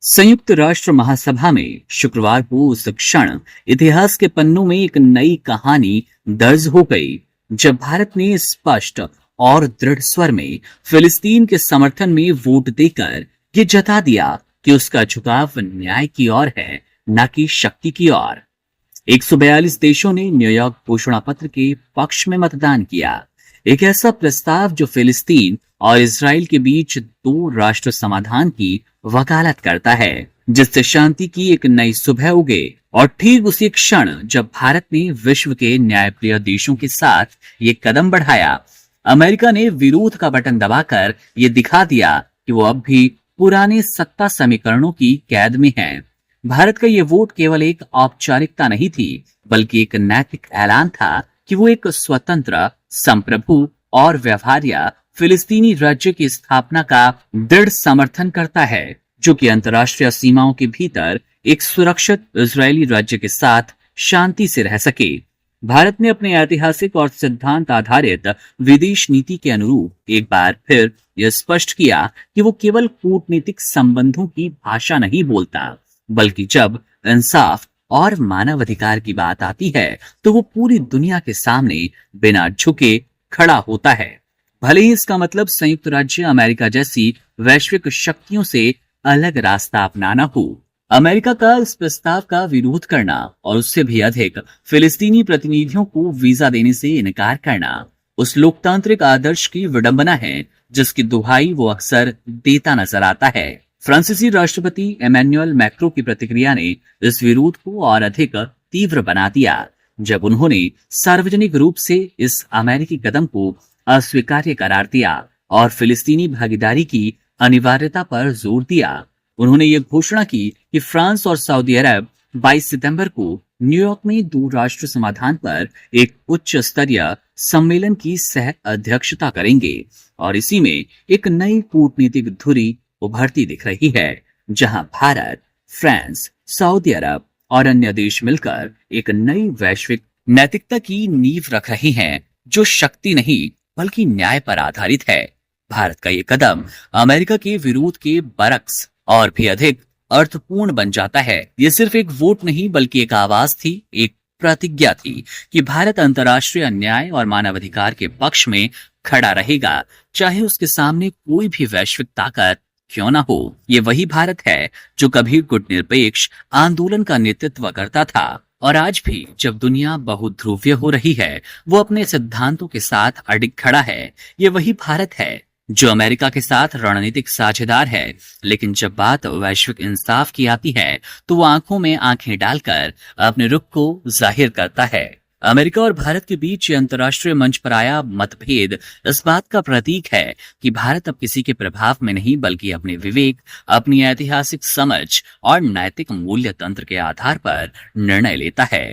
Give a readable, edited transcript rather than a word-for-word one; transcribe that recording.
संयुक्त राष्ट्र महासभा में शुक्रवार को उस क्षण इतिहास के पन्नों में एक नई कहानी दर्ज हो गई जब भारत ने स्पष्ट और दृढ़ स्वर में फिलिस्तीन के समर्थन में वोट देकर ये जता दिया कि उसका झुकाव न्याय की ओर है, न कि शक्ति की ओर। 142 देशों ने न्यूयॉर्क घोषणा पत्र के पक्ष में मतदान किया। एक ऐसा प्रस्ताव जो फिलिस्तीन और इसराइल के बीच दो राष्ट्र समाधान की वकालत करता है, जिससे शांति की एक नई सुबह उगे। और ठीक उसी क्षण जब भारत ने विश्व के न्यायप्रिय देशों के साथ ये कदम बढ़ाया, अमेरिका ने विरोध का बटन दबाकर ये दिखा दिया कि वो अब भी पुराने सत्ता समीकरणों की कैद में है। भारत का ये वोट केवल एक औपचारिकता नहीं थी, बल्कि एक नैतिक ऐलान था कि वो एक स्वतंत्र, संप्रभु और व्यवहार्य फिलिस्तीनी राज्य की स्थापना का दृढ़ समर्थन करता है, जो कि अंतर्राष्ट्रीय सीमाओं के भीतर एक सुरक्षित इजरायली राज्य के साथ शांति से रह सके। भारत ने अपने ऐतिहासिक और सिद्धांत आधारित विदेश नीति के अनुरूप एक बार फिर यह स्पष्ट किया कि वो केवल कूटनीतिक संबंधों की भाषा नहीं बोलता, बल्कि जब इंसाफ और मानवाधिकार की बात आती है तो वो पूरी दुनिया के सामने बिना झुके खड़ा होता है। भले ही इसका मतलब संयुक्त राज्य अमेरिका जैसी वैश्विक शक्तियों से अलग रास्ता अपनाना हो। अमेरिका का इस प्रस्ताव का विरोध करना और उससे भी अधिक फिलिस्तीनी प्रतिनिधियों को वीजा देने से इनकार करना उस लोकतांत्रिक आदर्श की विडंबना है जिसकी दुहाई वो अक्सर देता नजर आता है। फ्रांसीसी राष्ट्रपति इमैनुअल मैक्रों की प्रतिक्रिया ने इस विरोध को और अधिक तीव्र बना दिया जब उन्होंने सार्वजनिक रूप से इस अमेरिकी कदम को अस्वीकार्य करार दिया और फिलिस्तीनी भागीदारी की अनिवार्यता पर जोर दिया। उन्होंने ये घोषणा की कि फ्रांस और सऊदी अरब 22 सितंबर को न्यूयॉर्क में दो राष्ट्र समाधान पर एक उच्च स्तरीय सम्मेलन की सह अध्यक्षता करेंगे और इसी में एक नई कूटनीतिक धुरी उभरती दिख रही है, जहां भारत, फ्रांस, सऊदी अरब और अन्य देश मिलकर एक नई वैश्विक नैतिकता की नींव रख रहे हैं, जो शक्ति नहीं बल्कि न्याय पर आधारित है। भारत का ये कदम अमेरिका के विरोध के बरक्स और भी अधिक अर्थपूर्ण बन जाता है। ये सिर्फ एक वोट नहीं बल्कि एक आवाज थी, एक प्रतिज्ञा थी कि भारत अंतर्राष्ट्रीय न्याय और मानवाधिकार के पक्ष में खड़ा रहेगा, चाहे उसके सामने कोई भी वैश्विक ताकत क्यों ना हो। ये वही भारत है जो कभी गुटनिरपेक्ष आंदोलन का नेतृत्व करता था और आज भी जब दुनिया बहुध्रुवीय हो रही है, वो अपने सिद्धांतों के साथ अडिग खड़ा है। ये वही भारत है जो अमेरिका के साथ रणनीतिक साझेदार है, लेकिन जब बात वैश्विक इंसाफ की आती है तो वो आंखों में आंखें डालकर अपने रुख को जाहिर करता है। अमेरिका और भारत के बीच अंतर्राष्ट्रीय मंच पर आया मतभेद इस बात का प्रतीक है कि भारत अब किसी के प्रभाव में नहीं बल्कि अपने विवेक, अपनी ऐतिहासिक समझ और नैतिक मूल्य तंत्र के आधार पर निर्णय लेता है।